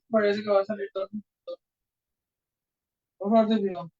Parece que va a salir todo. Por favor, te pido.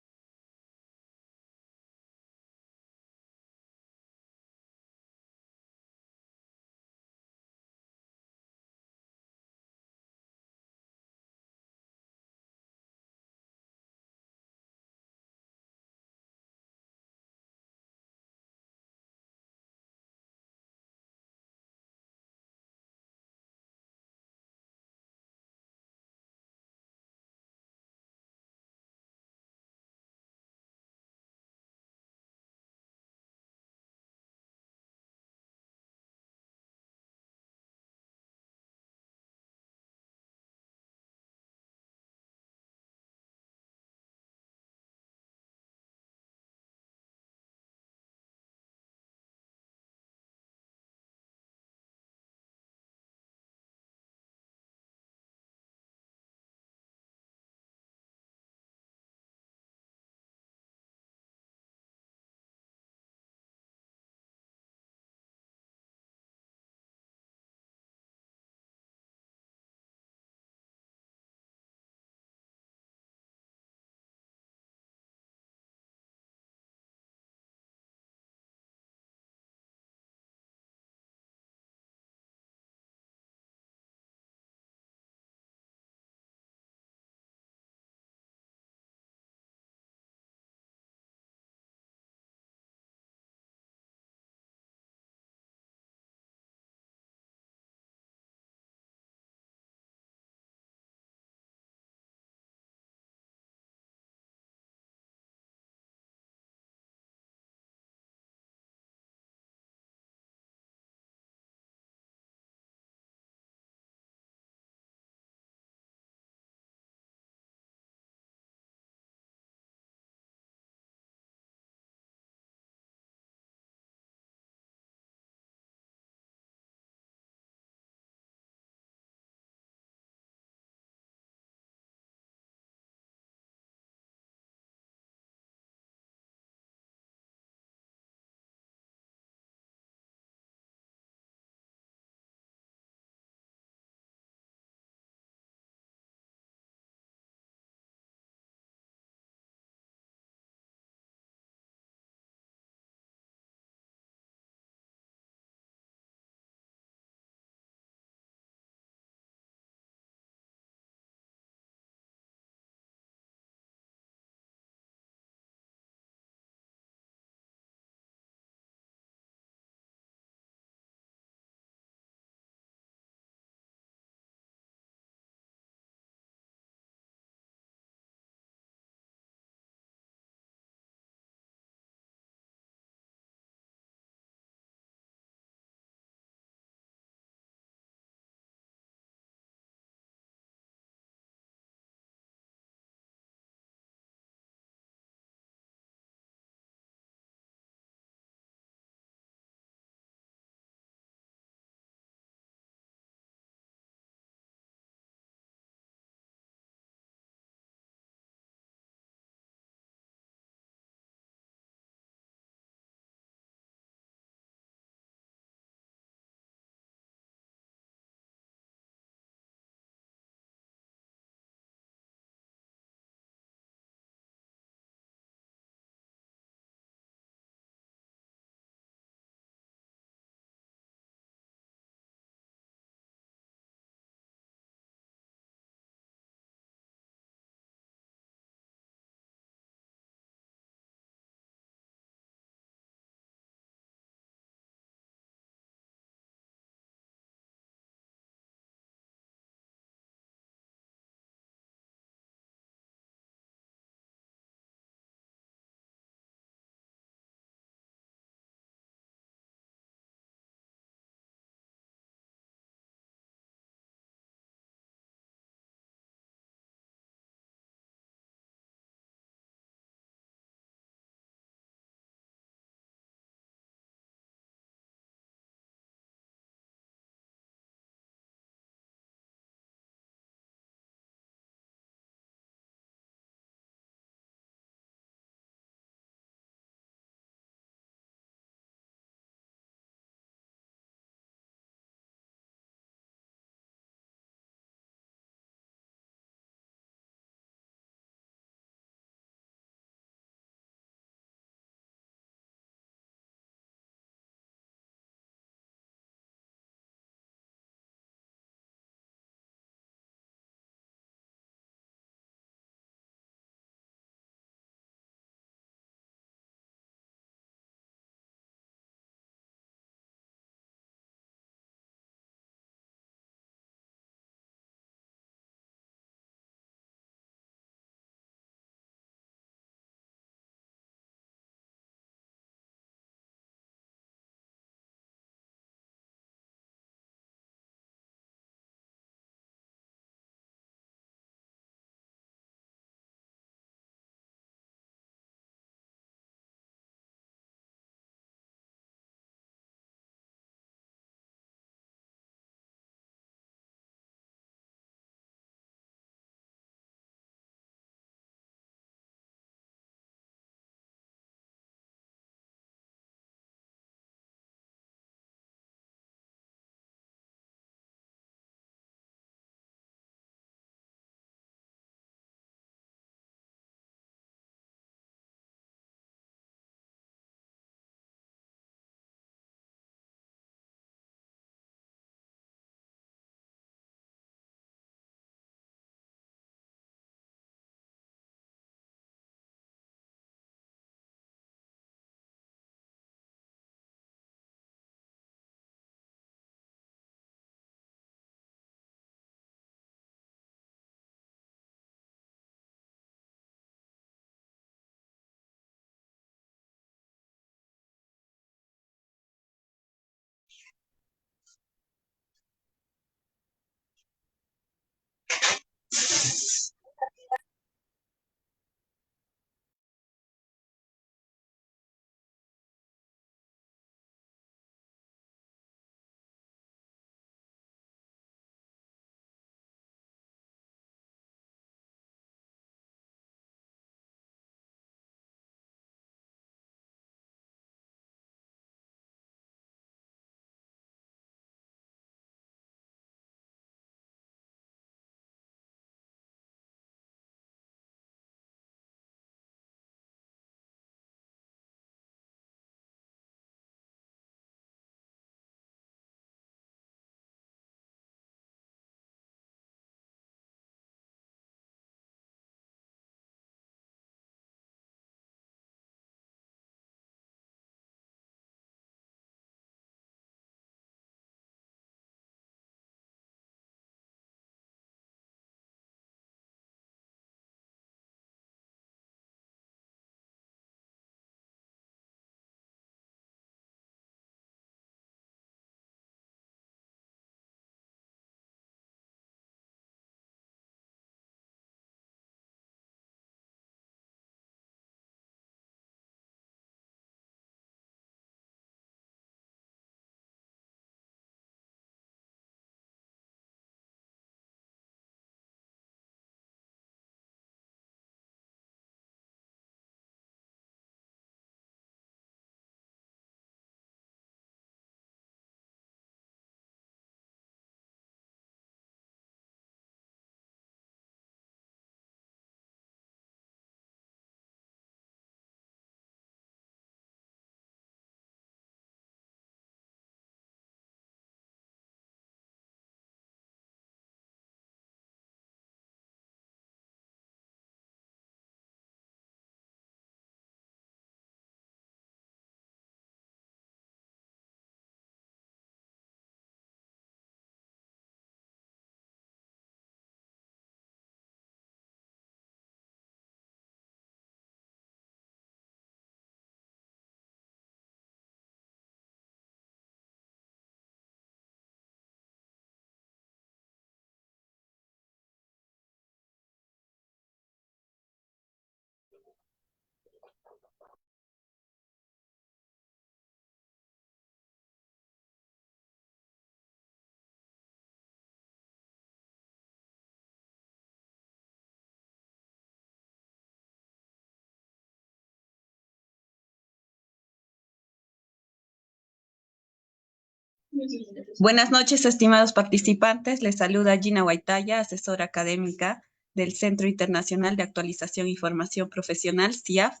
Buenas noches, estimados participantes. Les saluda Gina Guaitaya, asesora académica del Centro Internacional de Actualización y Formación Profesional, CIAF.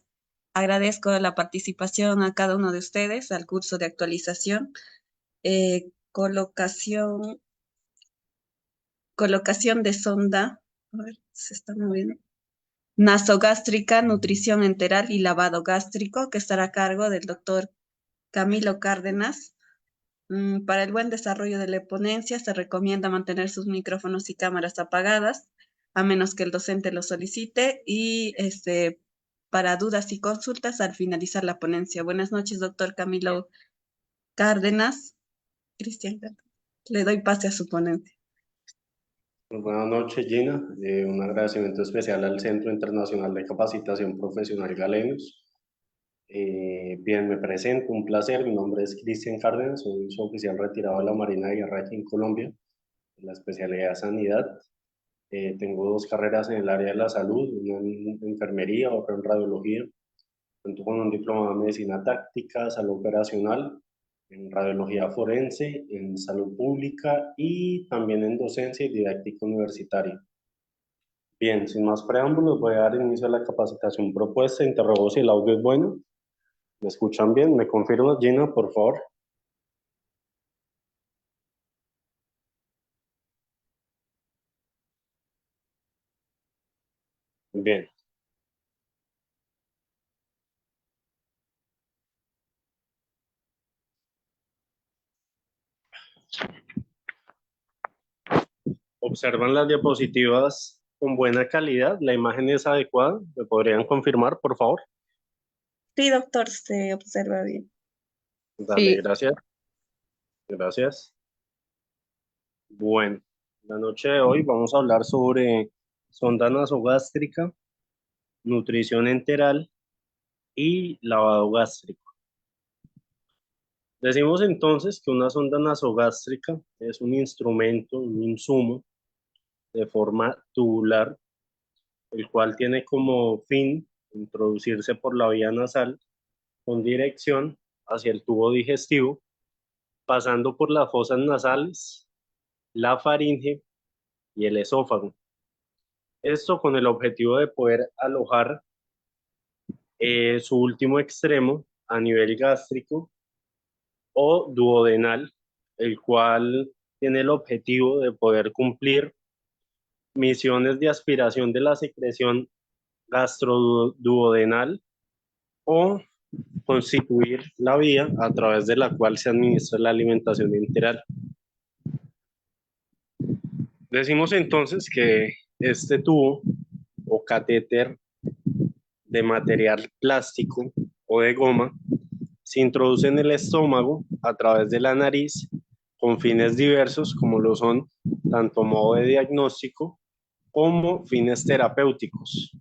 Agradezco la participación a cada uno de ustedes al curso de actualización, colocación de sonda, a ver, se está moviendo, nasogástrica, nutrición enteral y lavado gástrico, que estará a cargo del doctor Camilo Cárdenas. Para el buen desarrollo de la ponencia se recomienda mantener sus micrófonos y cámaras apagadas, a menos que el docente lo solicite, y para dudas y consultas al finalizar la ponencia. Buenas noches, doctor Camilo Cárdenas. Cristian, le doy pase a su ponencia. Buenas noches, Gina. Un agradecimiento especial al Centro Internacional de Capacitación Profesional Galenos. Bien, me presento, un placer. Mi nombre es Cristian Cárdenas, soy su oficial retirado de la Marina de Guerra aquí en Colombia, en la especialidad de sanidad. Tengo 2 carreras en el área de la salud, una en enfermería, otra en radiología. Cuento con un diploma de medicina táctica, salud operacional, en radiología forense, en salud pública y también en docencia y didáctica universitaria. Bien, sin más preámbulos, voy a dar inicio a la capacitación propuesta. Interrogo si el audio es bueno. ¿Me escuchan bien? ¿Me confirmas, Gina, por favor? Bien. ¿Observan las diapositivas con buena calidad? ¿La imagen es adecuada? ¿Me podrían confirmar, por favor? Sí, doctor, se observa bien. Dale, gracias. Gracias. Bueno, la noche de hoy vamos a hablar sobre sonda nasogástrica, nutrición enteral y lavado gástrico. Decimos entonces que una sonda nasogástrica es un instrumento, un insumo de forma tubular, el cual tiene como fin introducirse por la vía nasal con dirección hacia el tubo digestivo, pasando por las fosas nasales, la faringe y el esófago. Esto con el objetivo de poder alojar su último extremo a nivel gástrico o duodenal, el cual tiene el objetivo de poder cumplir misiones de aspiración de la secreción gastroduodenal o constituir la vía a través de la cual se administra la alimentación enteral. Decimos entonces que este tubo o catéter de material plástico o de goma se introduce en el estómago a través de la nariz con fines diversos como lo son tanto modo de diagnóstico como fines terapéuticos.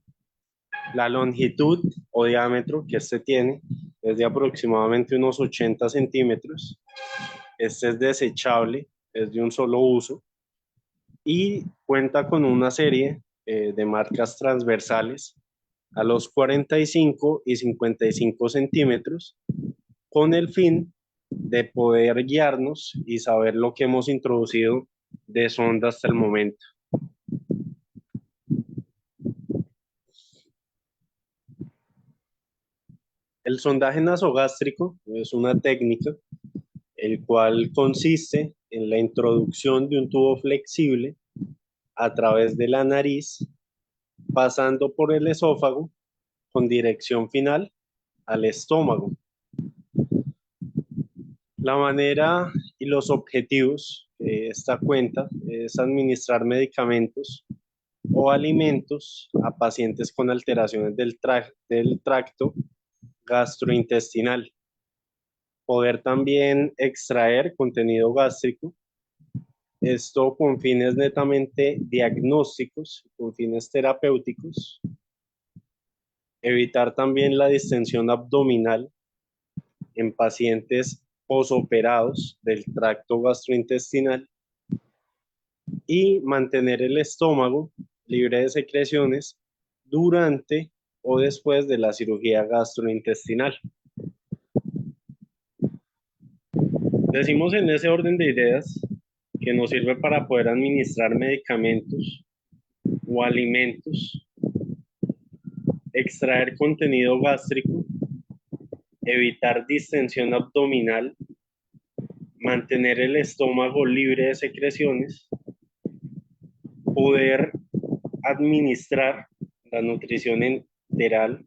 La longitud o diámetro que este tiene es de aproximadamente unos 80 centímetros. Este es desechable, es de un solo uso y cuenta con una serie de marcas transversales a los 45 y 55 centímetros con el fin de poder guiarnos y saber lo que hemos introducido de sonda hasta el momento. El sondaje nasogástrico es una técnica el cual consiste en la introducción de un tubo flexible a través de la nariz, pasando por el esófago con dirección final al estómago. La manera y los objetivos de esta cuenta es administrar medicamentos o alimentos a pacientes con alteraciones del tracto gastrointestinal. Poder también extraer contenido gástrico, esto con fines netamente diagnósticos, con fines terapéuticos, Evitar también la distensión abdominal en pacientes posoperados del tracto gastrointestinal y mantener el estómago libre de secreciones durante o después de la cirugía gastrointestinal. Decimos en ese orden de ideas que nos sirve para poder administrar medicamentos o alimentos, extraer contenido gástrico, evitar distensión abdominal, mantener el estómago libre de secreciones, poder administrar la nutrición enteral,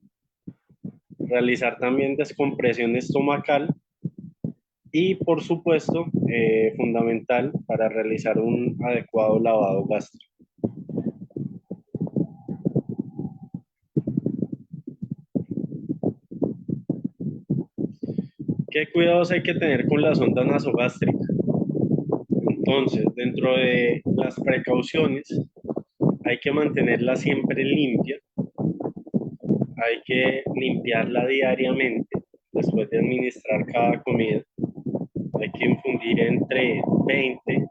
realizar también descompresión estomacal y, por supuesto, fundamental para realizar un adecuado lavado gástrico. ¿Qué cuidados hay que tener con la sonda nasogástrica? Entonces, dentro de las precauciones, hay que mantenerla siempre limpia, hay que limpiarla diariamente después de administrar cada comida, hay que infundir entre 20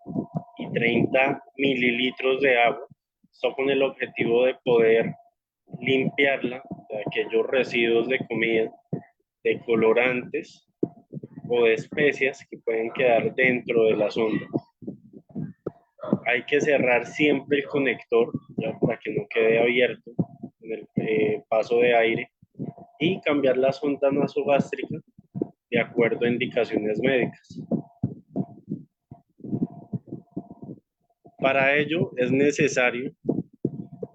y 30 mililitros de agua, esto con el objetivo de poder limpiarla de aquellos residuos de comida, de colorantes o de especias que pueden quedar dentro de la sonda. Hay que cerrar siempre el conector, ya, para que no quede abierto en el paso de aire, y cambiar la sonda nasogástrica de acuerdo a indicaciones médicas. Para ello es necesario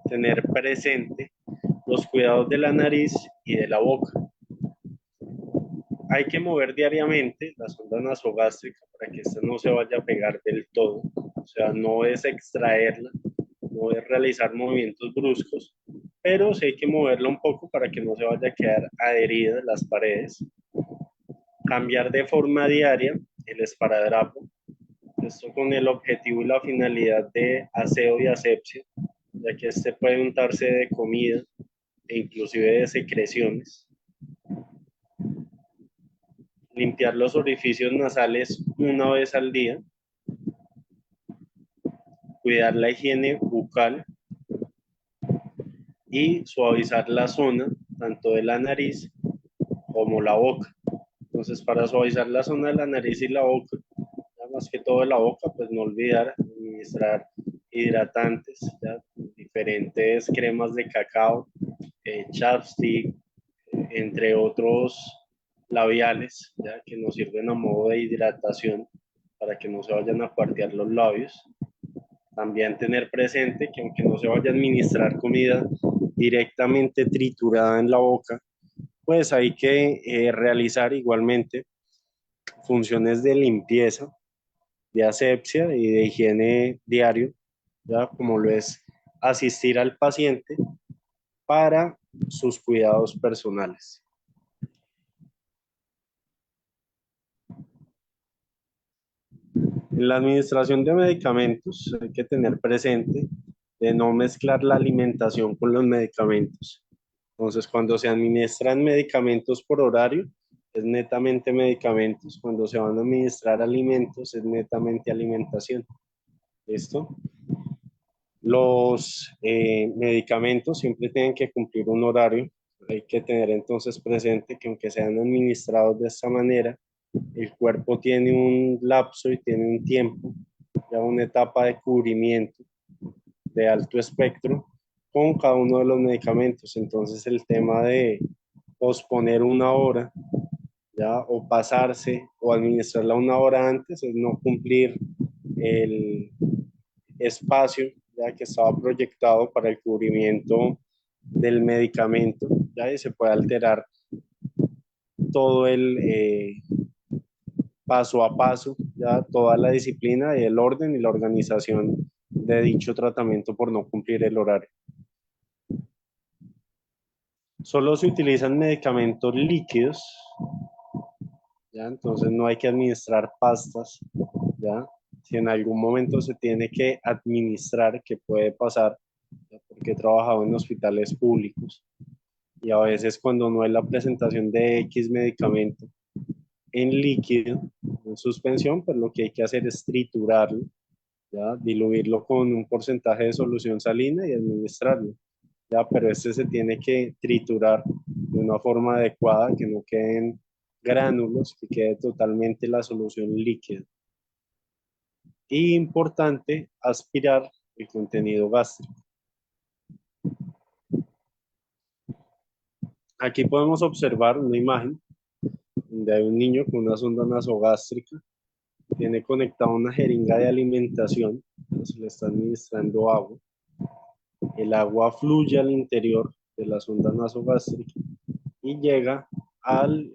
tener presente los cuidados de la nariz y de la boca. Hay que mover diariamente la sonda nasogástrica para que esta no se vaya a pegar del todo. O sea, no es extraerla, no es realizar movimientos bruscos, pero sí hay que moverla un poco para que no se vaya a quedar adherida a las paredes. Cambiar de forma diaria el esparadrapo, esto con el objetivo y la finalidad de aseo y asepsia, ya que este puede untarse de comida e inclusive de secreciones. Limpiar los orificios nasales una vez al día. Cuidar la higiene bucal y suavizar la zona tanto de la nariz como la boca. Entonces, para suavizar la zona de la nariz y la boca, más que todo de la boca, pues no olvidar administrar hidratantes, ¿ya? Diferentes cremas de cacao, chapstick, entre otros labiales, ¿ya? Que nos sirven a modo de hidratación para que no se vayan a cuartear los labios. También tener presente que aunque no se vaya a administrar comida directamente triturada en la boca, pues hay que realizar igualmente funciones de limpieza, de asepsia y de higiene diario, ¿ya? Como lo es asistir al paciente para sus cuidados personales. En la administración de medicamentos hay que tener presente de no mezclar la alimentación con los medicamentos. Entonces, cuando se administran medicamentos por horario, es netamente medicamentos. Cuando se van a administrar alimentos, es netamente alimentación. ¿Listo? Los medicamentos siempre tienen que cumplir un horario. Hay que tener entonces presente que aunque sean administrados de esta manera, el cuerpo tiene un lapso y tiene un tiempo, ya una etapa de cubrimiento de alto espectro con cada uno de los medicamentos. Entonces el tema de posponer una hora, ya, o pasarse o administrarla una hora antes es no cumplir el espacio, ya, que estaba proyectado para el cubrimiento del medicamento, ya, y se puede alterar todo el paso a paso, ya toda la disciplina y el orden y la organización de dicho tratamiento por no cumplir el horario. Solo se utilizan medicamentos líquidos, ¿ya? Entonces no hay que administrar pastas, ¿ya? Si en algún momento se tiene que administrar, que puede pasar, ¿ya? Porque he trabajado en hospitales públicos, y a veces cuando no hay la presentación de X medicamento en líquido, en suspensión, pues lo que hay que hacer es triturarlo, ¿ya? Diluirlo con un porcentaje de solución salina y administrarlo, ¿ya? Pero este se tiene que triturar de una forma adecuada, que no queden gránulos, que quede totalmente la solución líquida. Y importante, aspirar el contenido gástrico. Aquí podemos observar una imagen donde hay un niño con una sonda nasogástrica, tiene conectada una jeringa de alimentación, se le está administrando agua. El agua fluye al interior de la sonda nasogástrica y llega al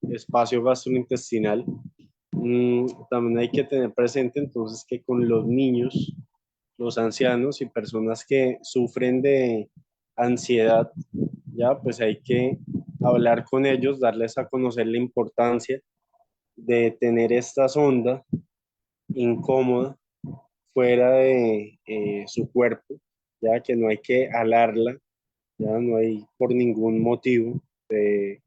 espacio gastrointestinal. También hay que tener presente entonces que con los niños, los ancianos y personas que sufren de ansiedad, ya pues hay que hablar con ellos, darles a conocer la importancia de tener esta sonda incómoda fuera de su cuerpo, ya que no hay que alarla, ya no hay por ningún motivo de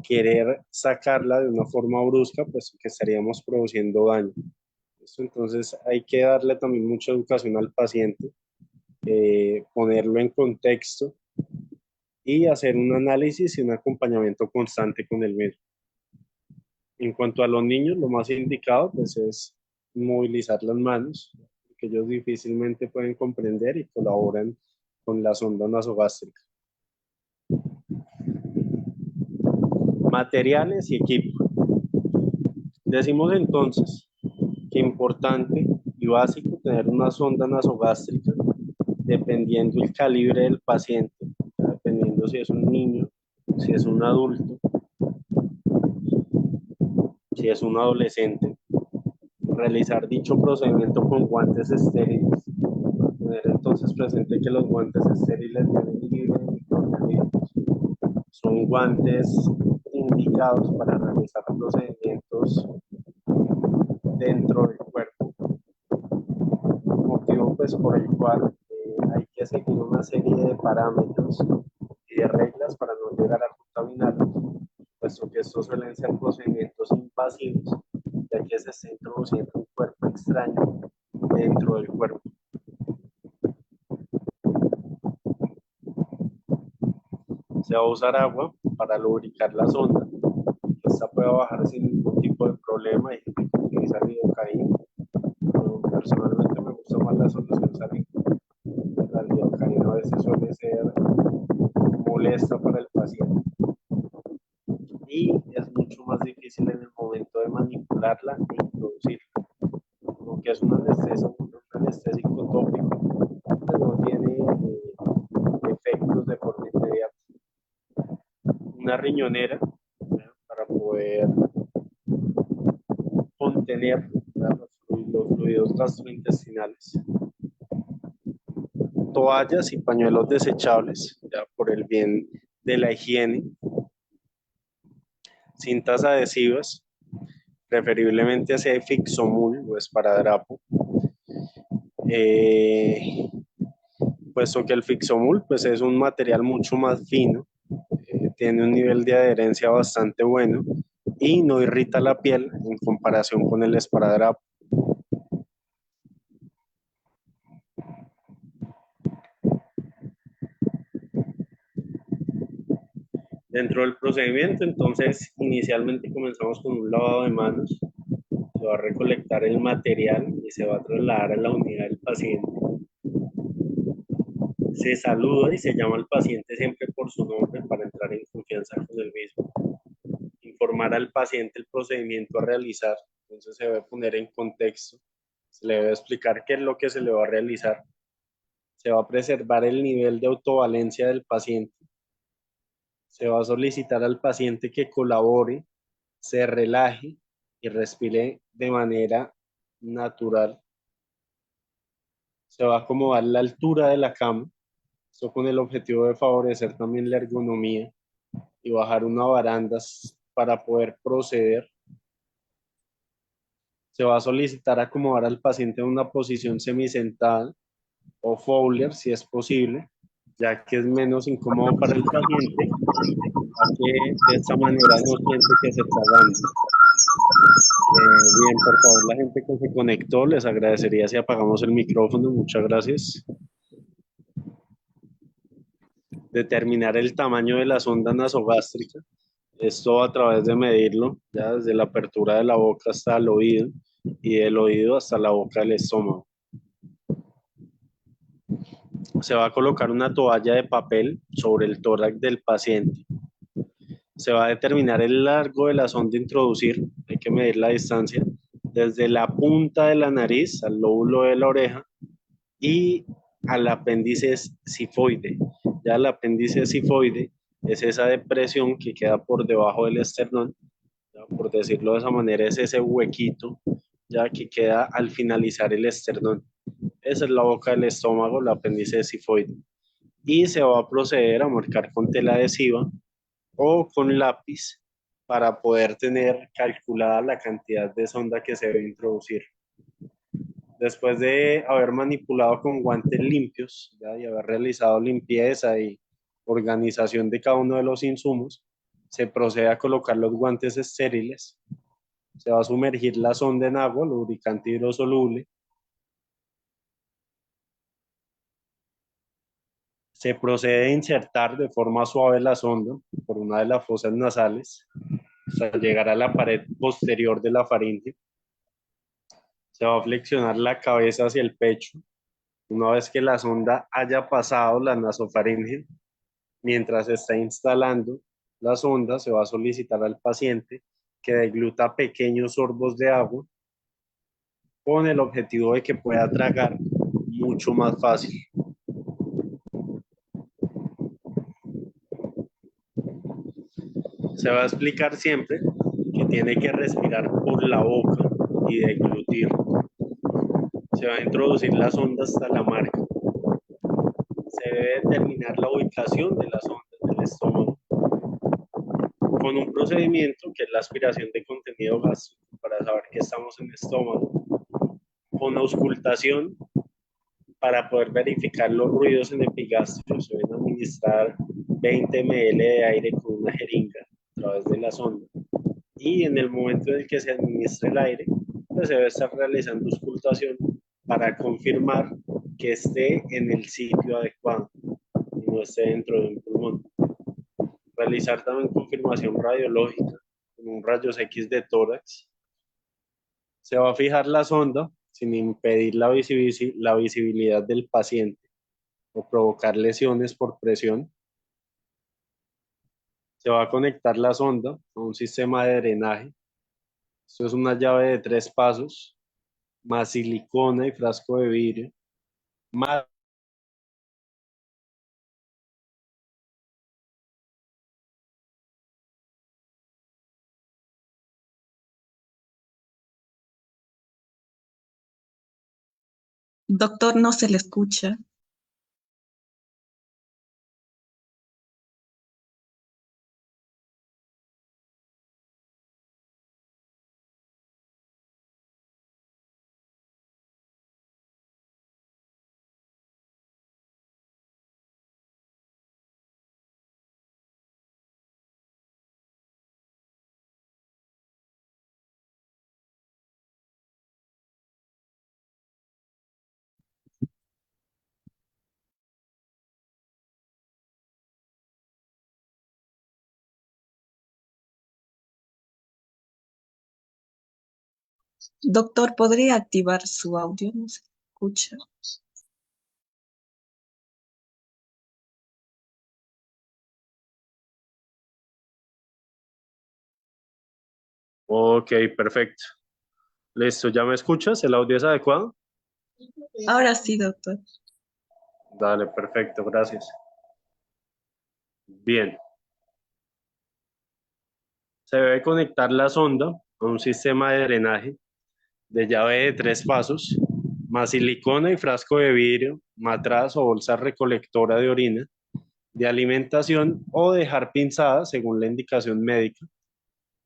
querer sacarla de una forma brusca, pues que estaríamos produciendo daño. Entonces hay que darle también mucha educación al paciente, ponerlo en contexto y hacer un análisis y un acompañamiento constante con el médico. En cuanto a los niños, lo más indicado pues es movilizar las manos, que ellos difícilmente pueden comprender y colaboran con la sonda nasogástrica. Materiales y equipo. Decimos entonces que es importante y básico tener una sonda nasogástrica dependiendo el calibre del paciente, dependiendo si es un niño, si es un adulto, si es un adolescente. Realizar dicho procedimiento con guantes estériles. Tener entonces presente que los guantes estériles vienen libres de microorganismos. Son guantes indicados para realizar procedimientos dentro del cuerpo, motivo pues por el cual hay que seguir una serie de parámetros y de reglas para no llegar a contaminarlos, puesto que estos suelen ser procedimientos invasivos, ya que se está introduciendo un cuerpo extraño dentro del cuerpo. Se va a usar agua para lubricar la sonda. Esta puede bajar sin ningún tipo de problema y utiliza lidocaína. Personalmente me gusta más la solución salina. La lidocaína a veces suele ser molesta para el paciente y es mucho más difícil en el momento de manipularla e introducirla. Aunque es un anestésico tópico, pues no tiene efectos de forma inmediata. Una riñonera para poder contener los fluidos gastrointestinales. Toallas y pañuelos desechables, ya por el bien de la higiene. Cintas adhesivas, preferiblemente sea Fixomul o esparadrapo. Puesto que el Fixomul pues, es un material mucho más fino, tiene un nivel de adherencia bastante bueno y no irrita la piel en comparación con el esparadrapo. Dentro del procedimiento, entonces, inicialmente comenzamos con un lavado de manos. Se va a recolectar el material y se va a trasladar a la unidad del paciente. Se saluda y se llama al paciente siempre por su nombre para entrar en confianza con el mismo. Informar al paciente el procedimiento a realizar. Entonces se debe poner en contexto. Se le debe explicar qué es lo que se le va a realizar. Se va a preservar el nivel de autovalencia del paciente. Se va a solicitar al paciente que colabore, se relaje y respire de manera natural. Se va a acomodar la altura de la cama, esto con el objetivo de favorecer también la ergonomía y bajar una baranda para poder proceder. Se va a solicitar acomodar al paciente en una posición semisentada o Fowler si es posible. ya que es menos incómodo para el paciente, ya que de esta manera no siente que se está dando. Bien, por favor, la gente que se conectó, les agradecería si apagamos el micrófono. Muchas gracias. Determinar el tamaño de la sonda nasogástrica. Esto a través de medirlo, ya desde la apertura de la boca hasta el oído y del oído hasta la boca del estómago. Se va a colocar una toalla de papel sobre el tórax del paciente. Se va a determinar el largo de la sonda a introducir, hay que medir la distancia, desde la punta de la nariz al lóbulo de la oreja y al apéndice sifoide. Ya el apéndice sifoide es esa depresión que queda por debajo del esternón, ya, por decirlo de esa manera, es ese huequito ya que queda al finalizar el esternón. Esa es la boca del estómago, el apéndice sifoide. Y se va a proceder a marcar con tela adhesiva o con lápiz para poder tener calculada la cantidad de sonda que se debe introducir. Después de haber manipulado con guantes limpios, ¿ya? Y haber realizado limpieza y organización de cada uno de los insumos, se procede a colocar los guantes estériles. Se va a sumergir la sonda en agua, lubricante hidrosoluble. Se procede a insertar de forma suave la sonda por una de las fosas nasales hasta llegar a la pared posterior de la faringe. Se va a flexionar la cabeza hacia el pecho. Una vez que la sonda haya pasado la nasofaringe, mientras se está instalando la sonda, se va a solicitar al paciente que degluta pequeños sorbos de agua con el objetivo de que pueda tragar mucho más fácil. Se va a explicar siempre que tiene que respirar por la boca y deglutir. Se va a introducir la sonda hasta la marca. Se debe determinar la ubicación de las ondas del estómago con un procedimiento que es la aspiración de contenido gástrico para saber que estamos en el estómago, con auscultación para poder verificar los ruidos en epigastrio. Se deben administrar 20 ml de aire con una jeringa a través de la sonda y en el momento en el que se administre el aire, pues se debe estar realizando auscultación para confirmar que esté en el sitio adecuado y no esté dentro de un pulmón. Realizar también confirmación radiológica con un rayos X de tórax. Se va a fijar la sonda sin impedir la visibilidad del paciente o provocar lesiones por presión. Se va a conectar la sonda a un sistema de drenaje. Esto es una llave de 3 pasos, más silicona y frasco de vidrio, más Doctor, no se le escucha. Doctor, ¿podría activar su audio? No se escucha. Ok, perfecto. Listo, ¿ya me escuchas? ¿El audio es adecuado? Ahora sí, doctor. Dale, perfecto, gracias. Bien. Se debe conectar la sonda a un sistema de drenaje de llave de 3 pasos, más silicona y frasco de vidrio, matraz o bolsa recolectora de orina, de alimentación o dejar pinzada según la indicación médica.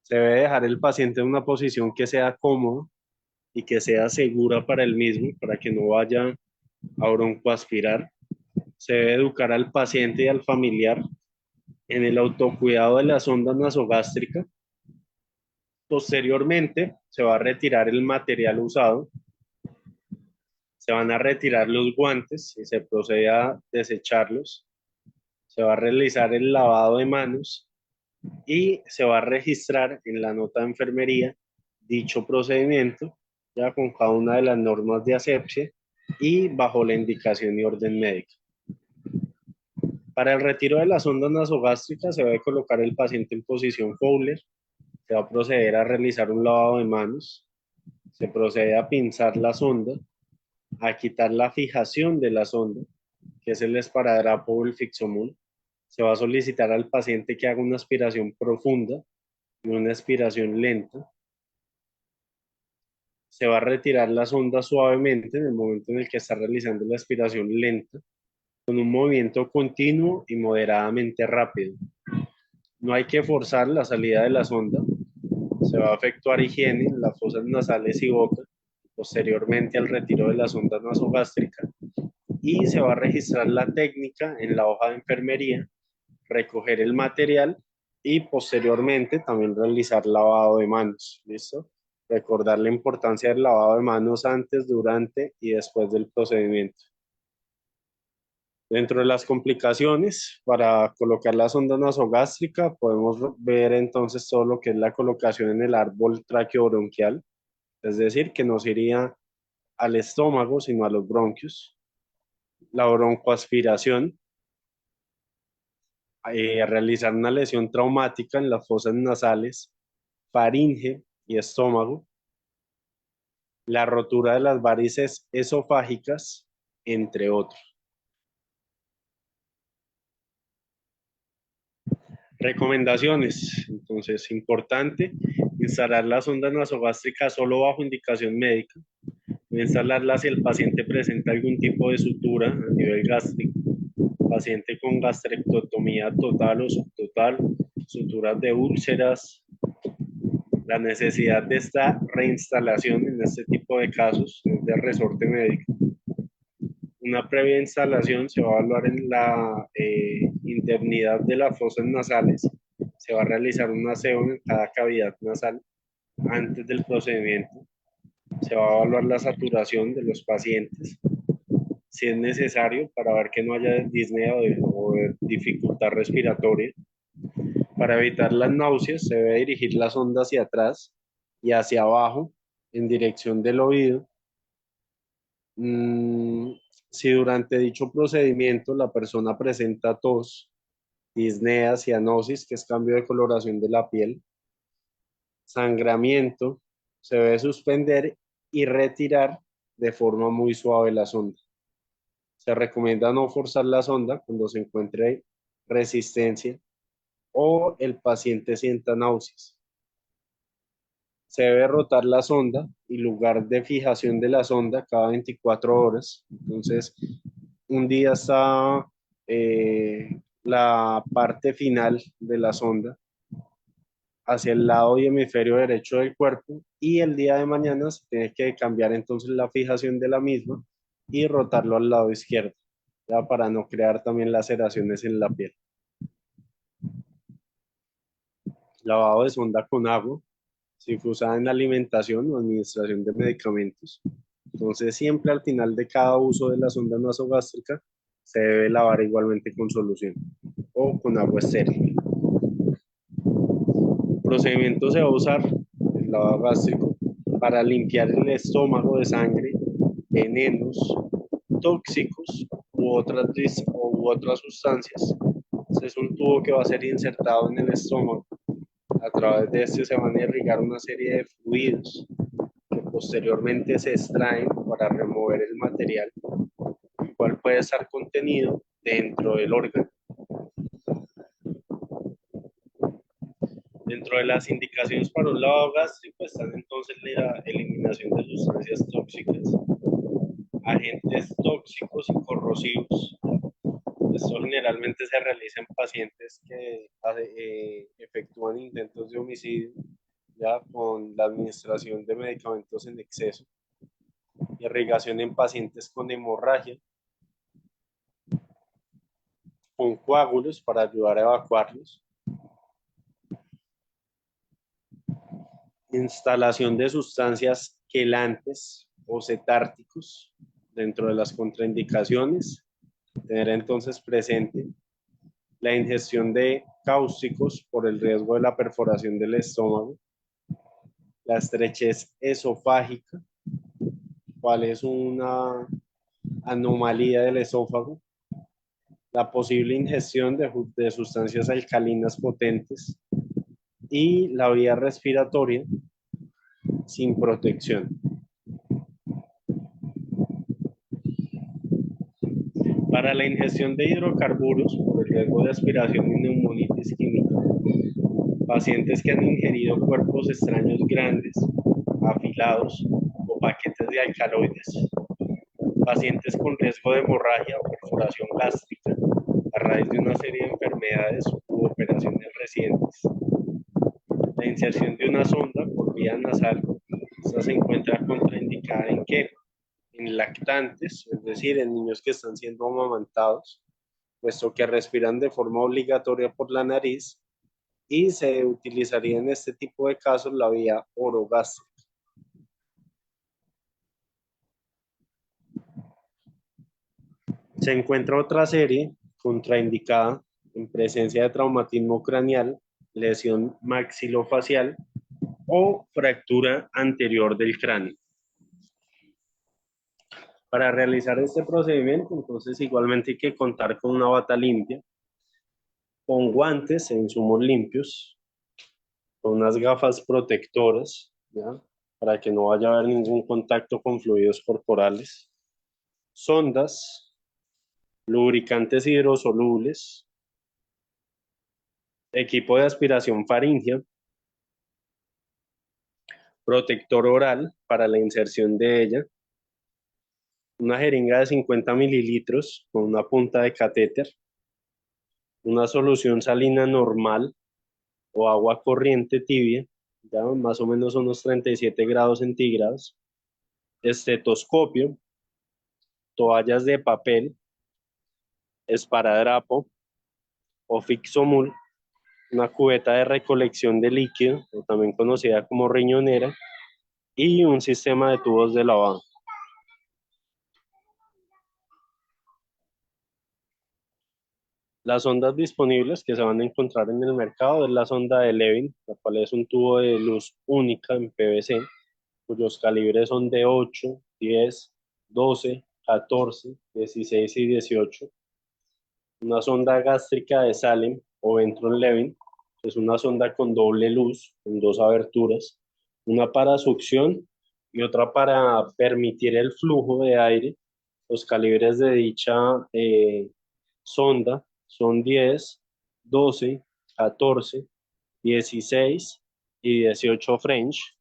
Se debe dejar el paciente en una posición que sea cómoda y que sea segura para él mismo, para que no vaya a broncoaspirar. se debe educar al paciente y al familiar en el autocuidado de la sonda nasogástrica. Posteriormente, se va a retirar el material usado, se van a retirar los guantes y se procede a desecharlos. Se va a realizar el lavado de manos y se va a registrar en la nota de enfermería dicho procedimiento, ya con cada una de las normas de asepsia y bajo la indicación y orden médica. Para el retiro de la sonda nasogástrica se debe colocar el paciente en posición Fowler, se va a proceder a realizar un lavado de manos, se procede a pinzar la sonda, a quitar la fijación de la sonda, que es el esparadrapo o el fixomol. Se va a solicitar al paciente que haga una aspiración profunda y una aspiración lenta. Se va a retirar la sonda suavemente en el momento en el que está realizando la aspiración lenta, con un movimiento continuo y moderadamente rápido. No hay que forzar la salida de la sonda. Se va a efectuar higiene en las fosas nasales y boca, posteriormente al retiro de la sonda nasogástrica, y se va a registrar la técnica en la hoja de enfermería, recoger el material y posteriormente también realizar lavado de manos. ¿Listo? Recordar la importancia del lavado de manos antes, durante y después del procedimiento. Dentro de las complicaciones, para colocar la sonda nasogástrica, podemos ver entonces todo lo que es la colocación en el árbol traqueobronquial, es decir, que no se iría al estómago, sino a los bronquios. La broncoaspiración, realizar una lesión traumática en las fosas nasales, faringe y estómago. La rotura de las varices esofágicas, entre otros. Recomendaciones. Entonces, importante, instalar la sonda nasogástrica solo bajo indicación médica. Instalarla si el paciente presenta algún tipo de sutura a nivel gástrico, paciente con gastrectomía total o subtotal, suturas de úlceras. La necesidad de esta reinstalación en este tipo de casos es de resorte médico. Una previa instalación se va a evaluar en la indemnidad de las fosas nasales. Se va a realizar un aseo en cada cavidad nasal antes del procedimiento. Se va a evaluar la saturación de los pacientes, si es necesario, para ver que no haya disnea o dificultad respiratoria. Para evitar las náuseas, se debe dirigir la sonda hacia atrás y hacia abajo en dirección del oído. Si durante dicho procedimiento la persona presenta tos, disnea, cianosis, que es cambio de coloración de la piel, sangramiento, se debe suspender y retirar de forma muy suave la sonda. Se recomienda no forzar la sonda cuando se encuentre resistencia o el paciente sienta náuseas. Se debe rotar la sonda y lugar de fijación de la sonda cada 24 horas. Entonces, un día está la parte final de la sonda hacia el lado y hemisferio derecho del cuerpo, y el día de mañana se tiene que cambiar entonces la fijación de la misma y rotarlo al lado izquierdo, ya para no crear también laceraciones en la piel. Lavado de sonda con agua, si fue usada en alimentación o administración de medicamentos. Entonces, siempre al final de cada uso de la sonda nasogástrica se debe lavar igualmente con solución o con agua estéril. El procedimiento se va a usar, el lavado gástrico, para limpiar el estómago de sangre, venenos, tóxicos u otras sustancias. Este es un tubo que va a ser insertado en el estómago. A través de este se van a irrigar una serie de fluidos que posteriormente se extraen para remover el material, el cual puede estar contenido dentro del órgano. Dentro de las indicaciones para un lavado gástrico están entonces la eliminación de sustancias tóxicas, agentes tóxicos y corrosivos. Esto generalmente se realiza en pacientes que efectúan intentos de homicidio, ya con la administración de medicamentos en exceso. Irrigación en pacientes con hemorragia. con coágulos para ayudar a evacuarlos. Instalación de sustancias quelantes o cetárticos dentro de las contraindicaciones. Tener entonces presente la ingestión de cáusticos por el riesgo de la perforación del estómago, la estrechez esofágica, cuál es una anomalía del esófago, la posible ingestión de sustancias alcalinas potentes y la vía respiratoria sin protección. Para la ingestión de hidrocarburos por el riesgo de aspiración y neumonitis química, pacientes que han ingerido cuerpos extraños grandes, afilados o paquetes de alcaloides, pacientes con riesgo de hemorragia o perforación gástrica a raíz de una serie de enfermedades u operaciones recientes. La inserción de una sonda por vía nasal, esta se encuentra contraindicada ¿en qué? En lactantes, es decir, en niños que están siendo amamantados, puesto que respiran de forma obligatoria por la nariz, y se utilizaría en este tipo de casos la vía orogástrica. Se encuentra otra serie contraindicada en presencia de traumatismo craneal, lesión maxilofacial o fractura anterior del cráneo. Para realizar este procedimiento, entonces igualmente hay que contar con una bata limpia, con guantes e insumos limpios, con unas gafas protectoras, ¿ya? Para que no vaya a haber ningún contacto con fluidos corporales, sondas, lubricantes hidrosolubles, equipo de aspiración faríngea, protector oral para la inserción de ella, una jeringa de 50 mililitros con una punta de catéter, una solución salina normal o agua corriente tibia, ya más o menos unos 37 grados centígrados, estetoscopio, toallas de papel, esparadrapo o fixomul, una cubeta de recolección de líquido, o también conocida como riñonera, y un sistema de tubos de lavado. Las sondas disponibles que se van a encontrar en el mercado es la sonda de Levin, la cual es un tubo de luz única en PVC, cuyos calibres son de 8, 10, 12, 14, 16 y 18. Una sonda gástrica de Salem o Ventron Levin, que es una sonda con doble luz, con dos aberturas, una para succión y otra para permitir el flujo de aire. Los calibres de dicha sonda son 10, 12, 14, 16 y 18 French.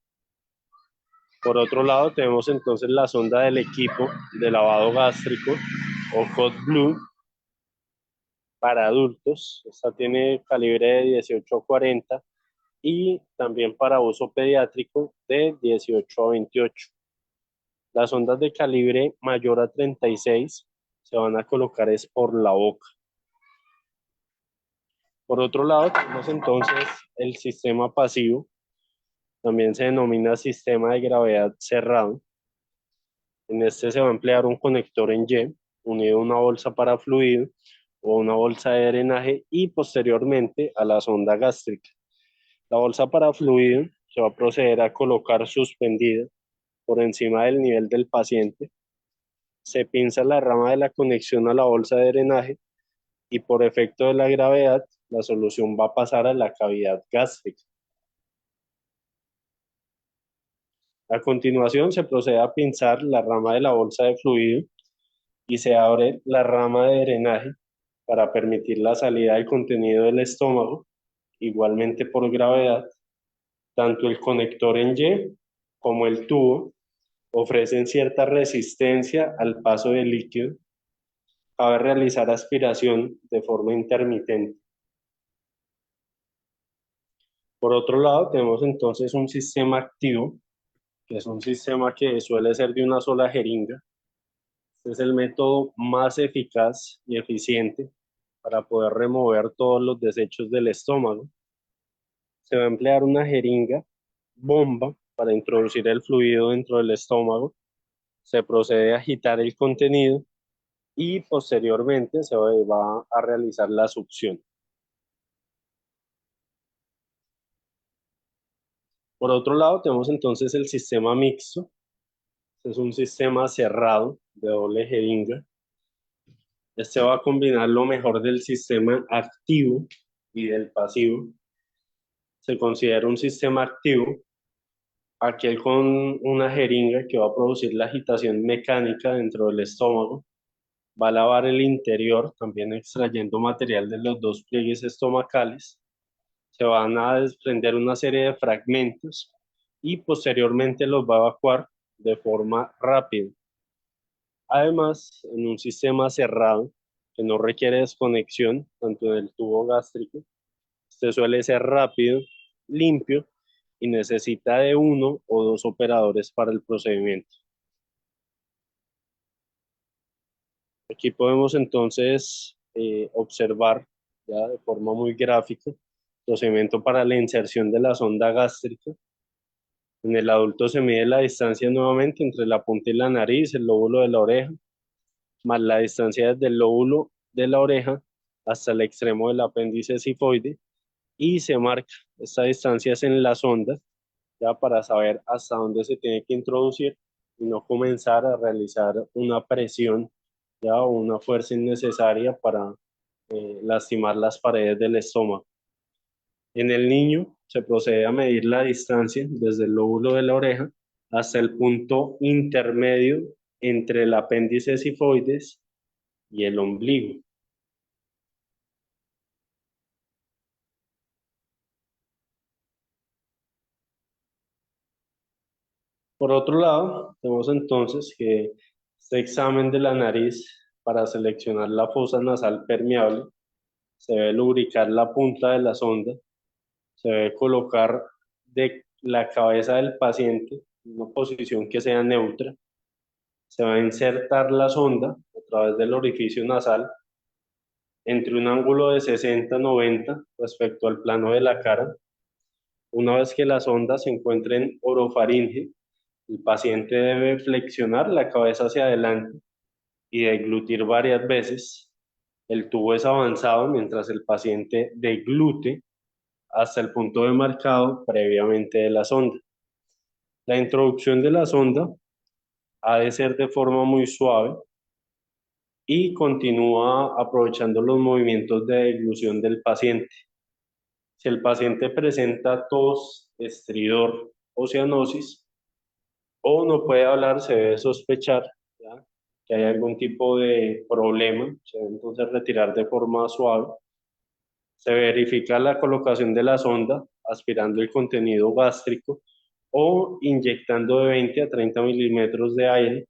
Por otro lado, tenemos entonces la sonda del equipo de lavado gástrico o Code Blue para adultos. Esta tiene calibre de 18 a 40 y también para uso pediátrico de 18 a 28. Las ondas de calibre mayor a 36 se van a colocar es por la boca. Por otro lado, tenemos entonces el sistema pasivo, también se denomina sistema de gravedad cerrado. En este se va a emplear un conector en Y, unido a una bolsa para fluido o una bolsa de drenaje y posteriormente a la sonda gástrica. La bolsa para fluido se va a proceder a colocar suspendida por encima del nivel del paciente. Se pinza la rama de la conexión a la bolsa de drenaje y por efecto de la gravedad, la solución va a pasar a la cavidad gástrica. A continuación, se procede a pinzar la rama de la bolsa de fluido y se abre la rama de drenaje para permitir la salida del contenido del estómago, igualmente por gravedad. Tanto el conector en Y como el tubo ofrecen cierta resistencia al paso del líquido. Cabe realizar aspiración de forma intermitente. Por otro lado, tenemos entonces un sistema activo, que es un sistema que suele ser de una sola jeringa. Este es el método más eficaz y eficiente para poder remover todos los desechos del estómago. Se va a emplear una jeringa bomba para introducir el fluido dentro del estómago. Se procede a agitar el contenido y posteriormente se va a realizar la succión. Por otro lado, tenemos entonces el sistema mixto. Este es un sistema cerrado de doble jeringa. Este va a combinar lo mejor del sistema activo y del pasivo. Se considera un sistema activo aquel con una jeringa que va a producir la agitación mecánica dentro del estómago. Va a lavar el interior, también extrayendo material de los dos pliegues estomacales. Se van a desprender una serie de fragmentos y posteriormente los va a evacuar de forma rápida. Además, en un sistema cerrado que no requiere desconexión, tanto en el tubo gástrico, este suele ser rápido, limpio y necesita de 1 o 2 operadores para el procedimiento. Aquí podemos entonces observar ya de forma muy gráfica el procedimiento para la inserción de la sonda gástrica. En el adulto se mide la distancia nuevamente entre la punta y la nariz, el lóbulo de la oreja, más la distancia desde el lóbulo de la oreja hasta el extremo del apéndice cifoide, y se marca esta distancia es en la sonda, ya para saber hasta dónde se tiene que introducir y no comenzar a realizar una presión ya o una fuerza innecesaria para lastimar las paredes del estómago. En el niño se procede a medir la distancia desde el lóbulo de la oreja hasta el punto intermedio entre el apéndice cifoides y el ombligo. Por otro lado, tenemos entonces que este examen de la nariz para seleccionar la fosa nasal permeable, se debe lubricar la punta de la sonda, se debe colocar de la cabeza del paciente en una posición que sea neutra, se va a insertar la sonda a través del orificio nasal entre un ángulo de 60-90 respecto al plano de la cara. Una vez que la sonda se encuentre en orofaringe, el paciente debe flexionar la cabeza hacia adelante y deglutir varias veces. El tubo es avanzado mientras el paciente deglute hasta el punto demarcado previamente de la sonda. La introducción de la sonda ha de ser de forma muy suave y continúa aprovechando los movimientos de deglución del paciente. Si el paciente presenta tos, estridor o cianosis, o no puede hablar, se debe sospechar, ¿ya?, que hay algún tipo de problema. Se debe entonces retirar de forma suave. Se verifica la colocación de la sonda aspirando el contenido gástrico o inyectando de 20 a 30 milímetros de aire.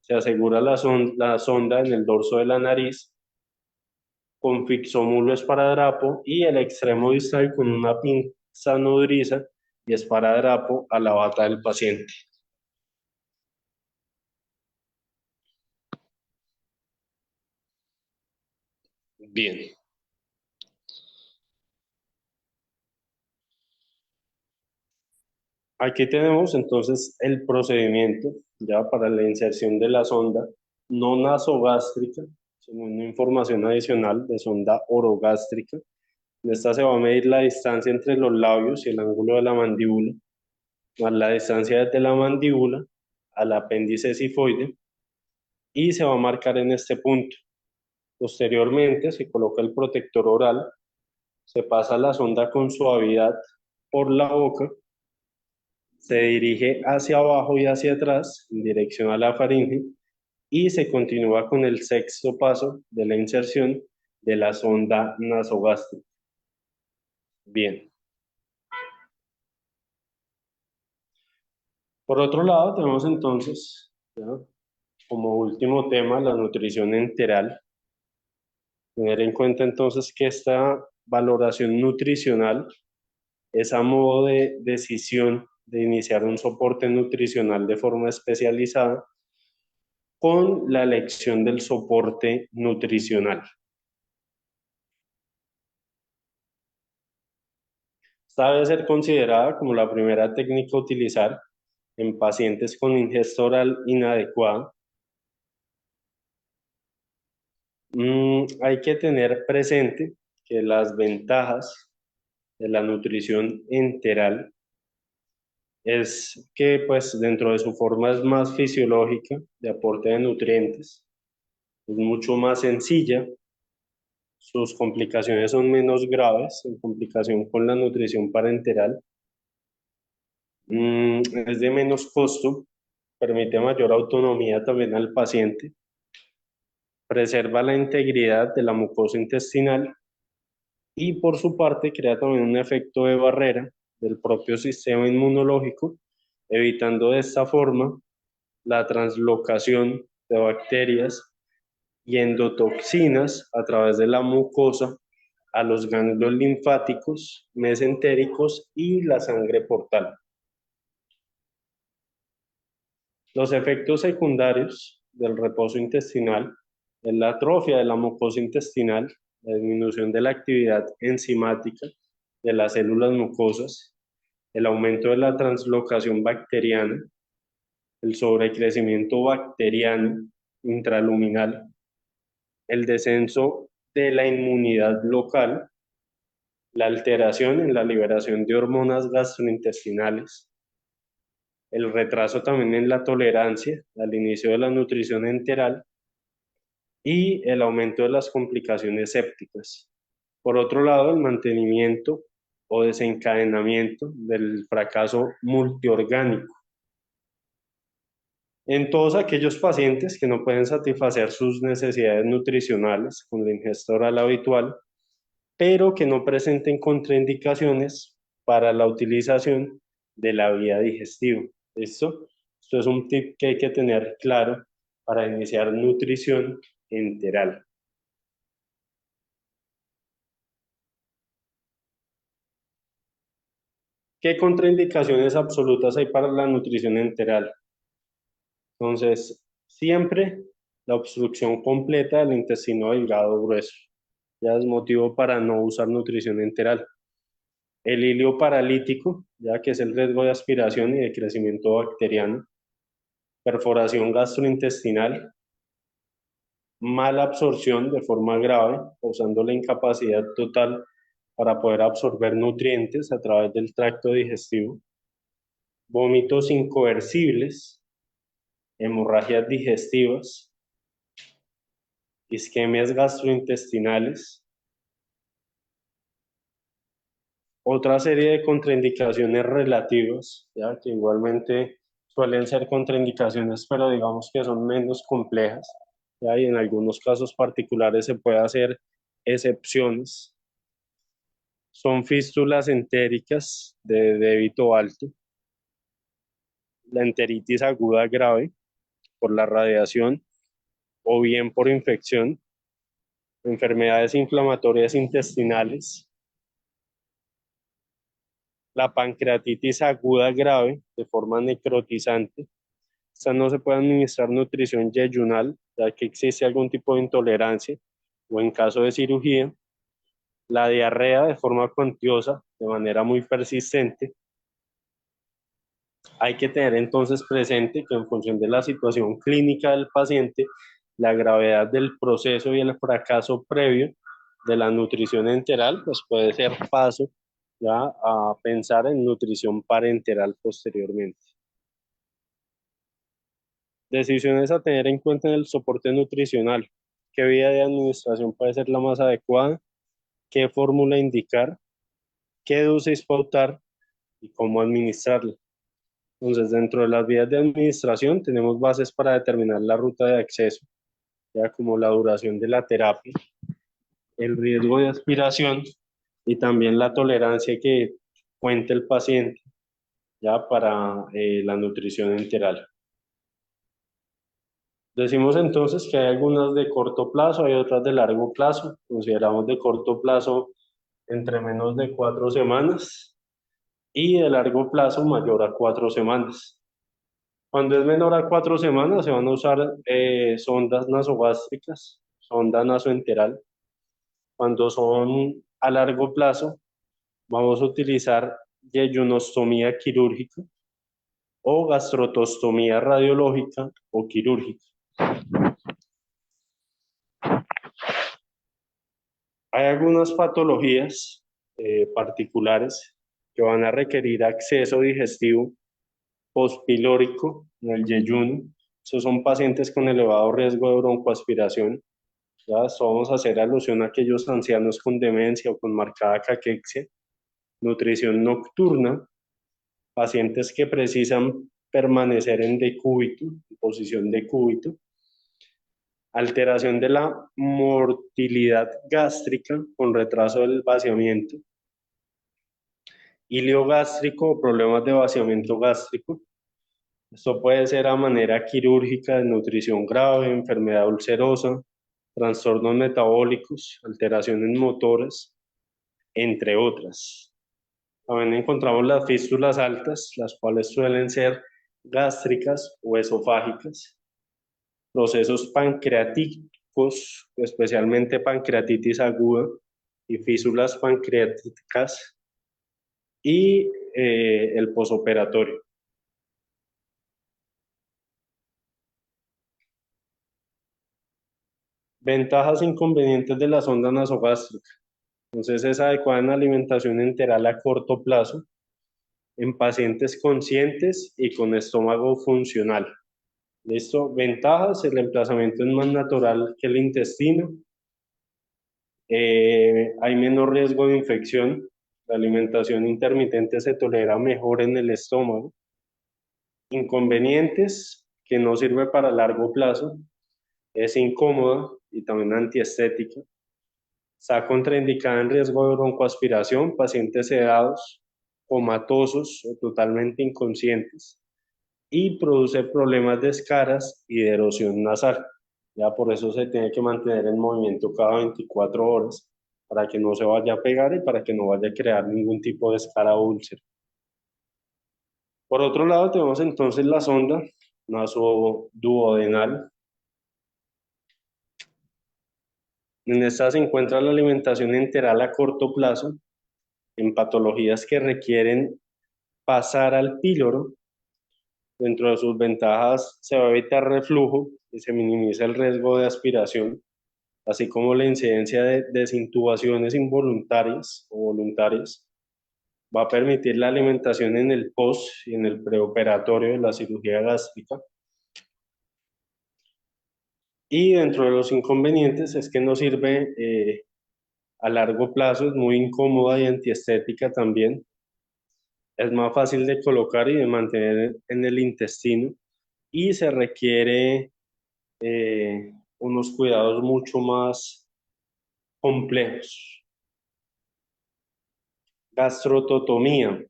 Se asegura la sonda en el dorso de la nariz con fixómulo esparadrapo y el extremo distal con una pinza nodriza y esparadrapo a la bata del paciente. Bien. Aquí tenemos entonces el procedimiento ya para la inserción de la sonda no nasogástrica, sino una información adicional de sonda orogástrica. En esta se va a medir la distancia entre los labios y el ángulo de la mandíbula, más la distancia desde la mandíbula al apéndice cifoide, y se va a marcar en este punto. Posteriormente se coloca el protector oral, se pasa la sonda con suavidad por la boca, se dirige hacia abajo y hacia atrás en dirección a la faringe y se continúa con el sexto paso de la inserción de la sonda nasogástrica. Bien. Por otro lado, tenemos entonces, ¿ya?, como último tema, la nutrición enteral. Tener en cuenta entonces que esta valoración nutricional es a modo de decisión de iniciar un soporte nutricional de forma especializada con la elección del soporte nutricional. Esta debe ser considerada como la primera técnica a utilizar en pacientes con ingesta oral inadecuada. Hay que tener presente que las ventajas de la nutrición enteral es que pues dentro de su forma es más fisiológica de aporte de nutrientes, es mucho más sencilla, sus complicaciones son menos graves en complicación con la nutrición parenteral. Es de menos costo, permite mayor autonomía también al paciente, preserva la integridad de la mucosa intestinal y por su parte crea también un efecto de barrera del propio sistema inmunológico, evitando de esta forma la translocación de bacterias y endotoxinas a través de la mucosa a los ganglios linfáticos, mesentéricos y la sangre portal. Los efectos secundarios del reposo intestinal es la atrofia de la mucosa intestinal, la disminución de la actividad enzimática de las células mucosas, el aumento de la translocación bacteriana, el sobrecrecimiento bacteriano intraluminal, el descenso de la inmunidad local, la alteración en la liberación de hormonas gastrointestinales, el retraso también en la tolerancia al inicio de la nutrición enteral y el aumento de las complicaciones sépticas. Por otro lado, el mantenimiento o desencadenamiento del fracaso multiorgánico. En todos aquellos pacientes que no pueden satisfacer sus necesidades nutricionales con la ingesta oral habitual, pero que no presenten contraindicaciones para la utilización de la vía digestiva. ¿Listo? Esto es un tip que hay que tener claro para iniciar nutrición enteral. ¿Qué contraindicaciones absolutas hay para la nutrición enteral? Entonces, siempre la obstrucción completa del intestino delgado grueso. Ya es motivo para no usar nutrición enteral. El hilio paralítico, ya que es el riesgo de aspiración y de crecimiento bacteriano. Perforación gastrointestinal. Mala absorción de forma grave, causando la incapacidad total para poder absorber nutrientes a través del tracto digestivo. Vómitos incoercibles, hemorragias digestivas, isquemias gastrointestinales. Otra serie de contraindicaciones relativas, ya que igualmente suelen ser contraindicaciones, pero digamos que son menos complejas, ya, y en algunos casos particulares se puede hacer excepciones. Son fístulas entéricas de débito alto, la enteritis aguda grave por la radiación o bien por infección, enfermedades inflamatorias intestinales, la pancreatitis aguda grave de forma necrotizante. Esta no se puede administrar nutrición yeyunal, ya que existe algún tipo de intolerancia o en caso de cirugía. La diarrea de forma cuantiosa, de manera muy persistente. Hay que tener entonces presente que en función de la situación clínica del paciente, la gravedad del proceso y el fracaso previo de la nutrición enteral, pues puede ser paso ya a pensar en nutrición parenteral posteriormente. Decisiones a tener en cuenta en el soporte nutricional. ¿Qué vía de administración puede ser la más adecuada? ¿Qué fórmula indicar? ¿Qué dosis pautar? ¿Y cómo administrarla? Entonces, dentro de las vías de administración tenemos bases para determinar la ruta de acceso, ya como la duración de la terapia, el riesgo de aspiración y también la tolerancia que cuente el paciente ya para la nutrición enteral. Decimos entonces que hay algunas de corto plazo, hay otras de largo plazo. Consideramos de corto plazo entre menos de 4 semanas y de largo plazo mayor a 4 semanas. Cuando es menor a 4 semanas se van a usar sondas nasogástricas, sonda nasoenteral. Cuando son a largo plazo, Vamos a utilizar yeyunostomía quirúrgica o gastrotostomía radiológica o quirúrgica. Hay algunas patologías particulares que van a requerir acceso digestivo postpilórico en el yeyuno. Esos son pacientes con elevado riesgo de broncoaspiración. ¿Ya? Esto vamos a hacer alusión a aquellos ancianos con demencia o con marcada caquexia. Nutrición nocturna, pacientes que precisan permanecer en decúbito, en posición decúbito. Alteración de la motilidad gástrica con retraso del vaciamiento. Ilio gástrico o problemas de vaciamiento gástrico. Esto puede ser a manera quirúrgica, desnutrición grave, enfermedad ulcerosa, trastornos metabólicos, alteraciones motoras, entre otras. También encontramos las fístulas altas, las cuales suelen ser gástricas o esofágicas. Procesos pancreatíticos, especialmente pancreatitis aguda y físulas pancreatíticas, y el posoperatorio. Ventajas e inconvenientes de la sonda nasogástrica. Entonces es adecuada en alimentación enteral a corto plazo, en pacientes conscientes y con estómago funcional. ¿Listo? Ventajas: el emplazamiento es más natural que el intestino. Hay menos riesgo de infección. La alimentación intermitente se tolera mejor en el estómago. Inconvenientes: que no sirve para largo plazo. Es incómoda y también antiestética. Está contraindicada en riesgo de broncoaspiración, pacientes sedados, comatosos o totalmente inconscientes. Y produce problemas de escaras y de erosión nasal. Ya por eso se tiene que mantener en movimiento cada 24 horas para que no se vaya a pegar y para que no vaya a crear ningún tipo de escara o úlcera. Por otro lado, tenemos entonces la sonda nasoduodenal. En esta se encuentra la alimentación enteral a corto plazo en patologías que requieren pasar al píloro. Dentro de sus ventajas se va a evitar reflujo y se minimiza el riesgo de aspiración, así como la incidencia de desintubaciones involuntarias o voluntarias. Va a permitir la alimentación en el post y en el preoperatorio de la cirugía gástrica. Y dentro de los inconvenientes es que no sirve a largo plazo, es muy incómoda y antiestética también. Es más fácil de colocar y de mantener en el intestino y se requiere unos cuidados mucho más complejos. Gastrototomía.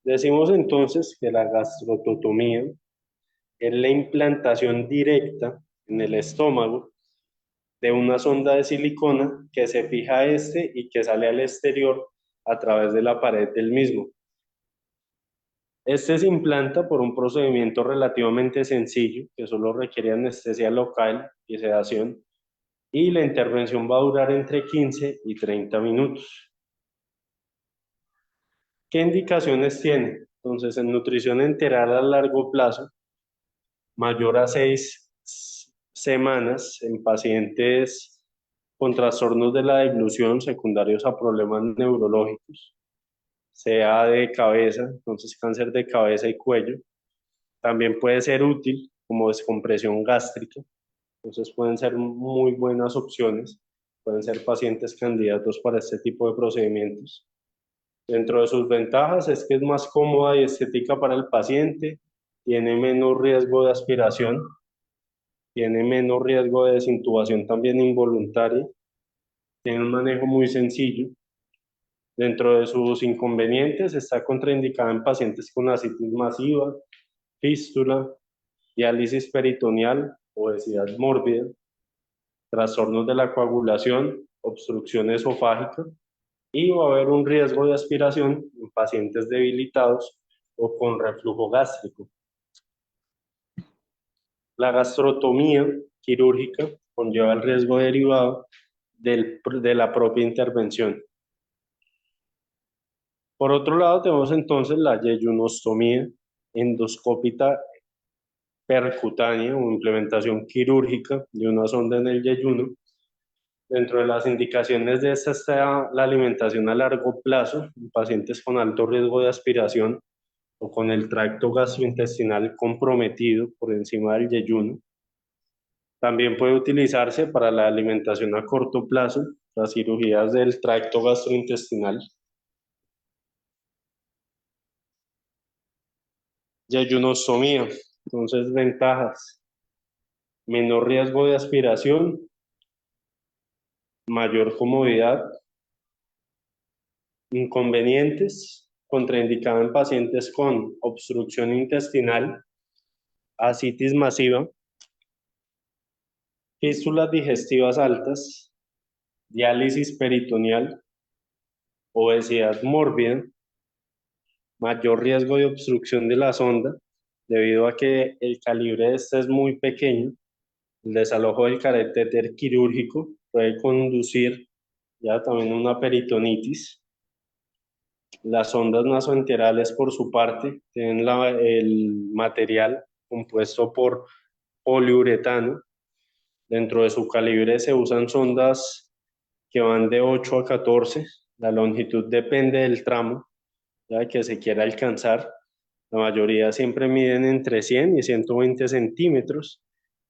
Decimos entonces que la gastrototomía es la implantación directa en el estómago de una sonda de silicona que se fija a este y que sale al exterior a través de la pared del mismo. Este se implanta por un procedimiento relativamente sencillo que solo requiere anestesia local y sedación, y la intervención va a durar entre 15 y 30 minutos. ¿Qué indicaciones tiene? Entonces, en nutrición enteral a largo plazo, mayor a 6 semanas en pacientes con trastornos de la deglución secundarios a problemas neurológicos, sea de cabeza, entonces cáncer de cabeza y cuello. También puede ser útil como descompresión gástrica, entonces pueden ser muy buenas opciones, pueden ser pacientes candidatos para este tipo de procedimientos. Dentro de sus ventajas es que es más cómoda y estética para el paciente, tiene menos riesgo de aspiración, tiene menos riesgo de desintubación también involuntaria, tiene un manejo muy sencillo. Dentro de sus inconvenientes está contraindicada en pacientes con ascitis masiva, fístula, diálisis peritoneal, obesidad mórbida, trastornos de la coagulación, obstrucción esofágica, y va a haber un riesgo de aspiración en pacientes debilitados o con reflujo gástrico. La gastrotomía quirúrgica conlleva el riesgo derivado de la propia intervención. Por otro lado, tenemos entonces la yeyunostomía endoscópica percutánea o implementación quirúrgica de una sonda en el yeyuno. Dentro de las indicaciones de esta está la alimentación a largo plazo en pacientes con alto riesgo de aspiración o con el tracto gastrointestinal comprometido por encima del yeyuno. También puede utilizarse para la alimentación a corto plazo, las cirugías del tracto gastrointestinal. Yeyunostomía. Entonces, ventajas: menor riesgo de aspiración, mayor comodidad. Inconvenientes: contraindicado en pacientes con obstrucción intestinal, ascitis masiva, fístulas digestivas altas, diálisis peritoneal, obesidad mórbida, mayor riesgo de obstrucción de la sonda, debido a que el calibre de esta es muy pequeño. El desalojo del catéter quirúrgico puede conducir ya también a una peritonitis. Las sondas nasoenterales, por su parte, tienen el material compuesto por poliuretano. Dentro de su calibre se usan sondas que van de 8 a 14. La longitud depende del tramo ya que se quiera alcanzar. La mayoría siempre miden entre 100 y 120 centímetros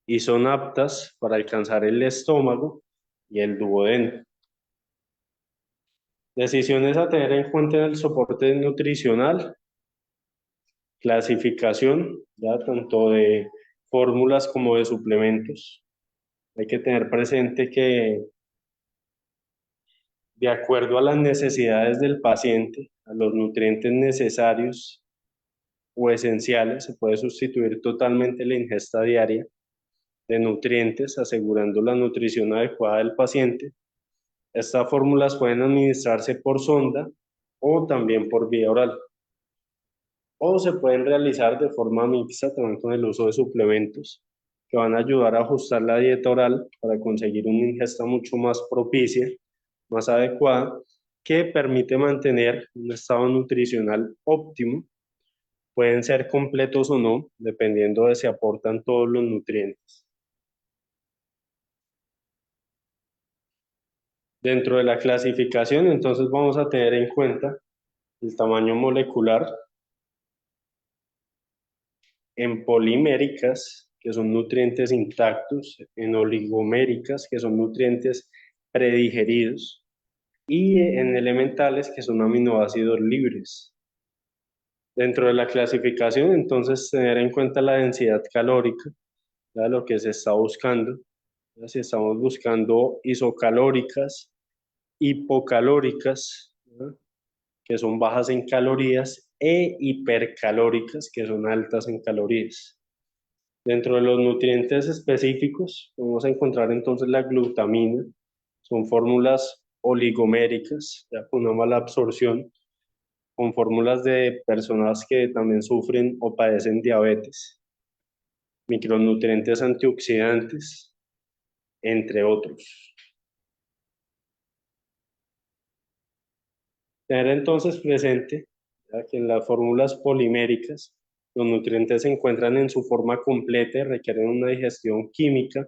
y son aptas para alcanzar el estómago y el duodeno. Decisiones a tener en cuenta en el soporte nutricional: clasificación, ya tanto de fórmulas como de suplementos. Hay que tener presente que de acuerdo a las necesidades del paciente, a los nutrientes necesarios o esenciales, se puede sustituir totalmente la ingesta diaria de nutrientes, asegurando la nutrición adecuada del paciente. Estas fórmulas pueden administrarse por sonda o también por vía oral, o se pueden realizar de forma mixta también con el uso de suplementos que van a ayudar a ajustar la dieta oral para conseguir una ingesta mucho más propicia, más adecuada, que permite mantener un estado nutricional óptimo. Pueden ser completos o no, dependiendo de si aportan todos los nutrientes. Dentro de la clasificación, entonces vamos a tener en cuenta el tamaño molecular en poliméricas, que son nutrientes intactos, en oligoméricas, que son nutrientes predigeridos, y en elementales, que son aminoácidos libres. Dentro de la clasificación, entonces, tener en cuenta la densidad calórica, ya lo que se está buscando. Ya si estamos buscando isocalóricas, hipocalóricas, ¿no?, que son bajas en calorías, e hipercalóricas, que son altas en calorías. Dentro de los nutrientes específicos, vamos a encontrar entonces la glutamina. Son fórmulas oligoméricas, ya con una mala absorción, con fórmulas de personas que también sufren o padecen diabetes. Micronutrientes antioxidantes, entre otros. Tener entonces presente, ya, que en las fórmulas poliméricas los nutrientes se encuentran en su forma completa y requieren una digestión química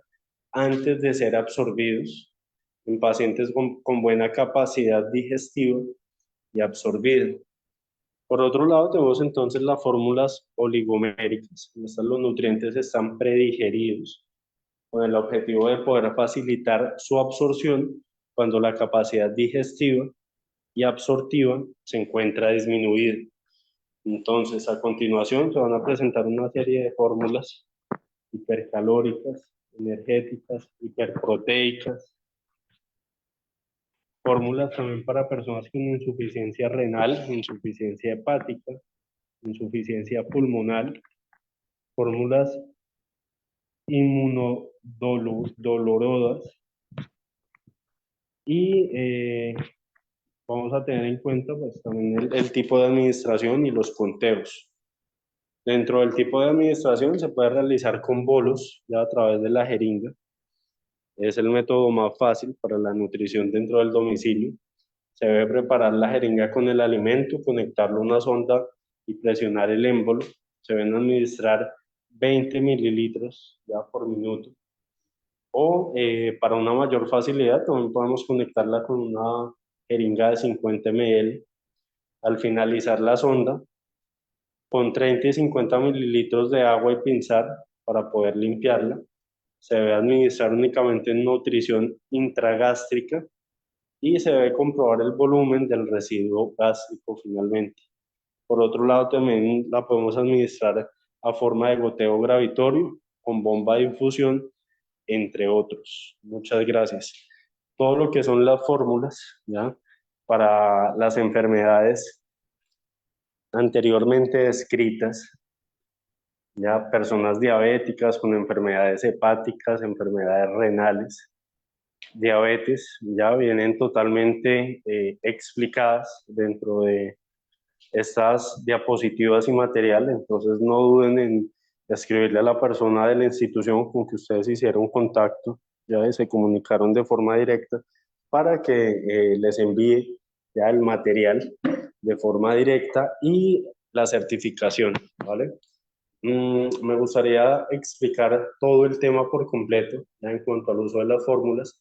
antes de ser absorbidos en pacientes con buena capacidad digestiva y absorbida. Por otro lado, tenemos entonces las fórmulas oligoméricas. En estas los nutrientes están predigeridos con el objetivo de poder facilitar su absorción cuando la capacidad digestiva y absortiva se encuentra disminuida. Entonces, a continuación se van a presentar una serie de fórmulas hipercalóricas, energéticas, hiperproteicas, fórmulas también para personas con insuficiencia renal, insuficiencia hepática, insuficiencia pulmonar, fórmulas inmunodoloras y vamos a tener en cuenta pues también el tipo de administración y los conteos. Dentro del tipo de administración se puede realizar con bolos, ya a través de la jeringa. Es el método más fácil para la nutrición dentro del domicilio. Se debe preparar la jeringa con el alimento, conectarlo a una sonda y presionar el émbolo. Se deben administrar 20 mililitros ya por minuto. O para una mayor facilidad, también podemos conectarla con una jeringa de 50 ml. Al finalizar la sonda, con 30 y 50 mililitros de agua y pinzar para poder limpiarla. Se debe administrar únicamente nutrición intragástrica y se debe comprobar el volumen del residuo gástrico finalmente. Por otro lado, también la podemos administrar a forma de goteo gravitorio, con bomba de infusión, entre otros. Muchas gracias. Todo lo que son las fórmulas, ¿ya? Para las enfermedades anteriormente descritas, ya personas diabéticas con enfermedades hepáticas, enfermedades renales, diabetes, ya vienen totalmente explicadas dentro de estas diapositivas y material, entonces no duden en escribirle a la persona de la institución con que ustedes hicieron contacto, ya se comunicaron de forma directa para que les envíe ya el material de forma directa y la certificación, ¿vale? Me gustaría explicar todo el tema por completo, ya en cuanto al uso de las fórmulas,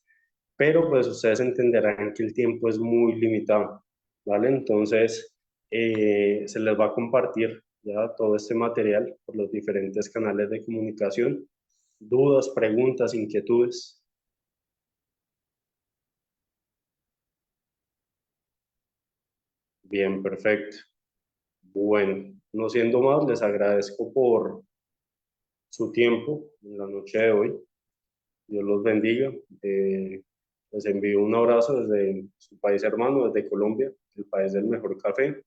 pero pues ustedes entenderán que el tiempo es muy limitado, ¿vale? Entonces, se les va a compartir ya todo este material por los diferentes canales de comunicación. Dudas, preguntas, inquietudes. Bien, perfecto. Bueno, no siendo más, les agradezco por su tiempo en la noche de hoy. Dios los bendiga. Les envío un abrazo desde su país hermano, desde Colombia, el país del mejor café,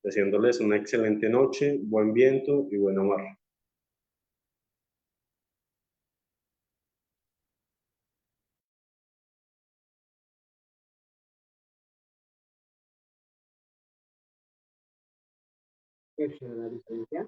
deseándoles una excelente noche, buen viento y buena mar. La licencia.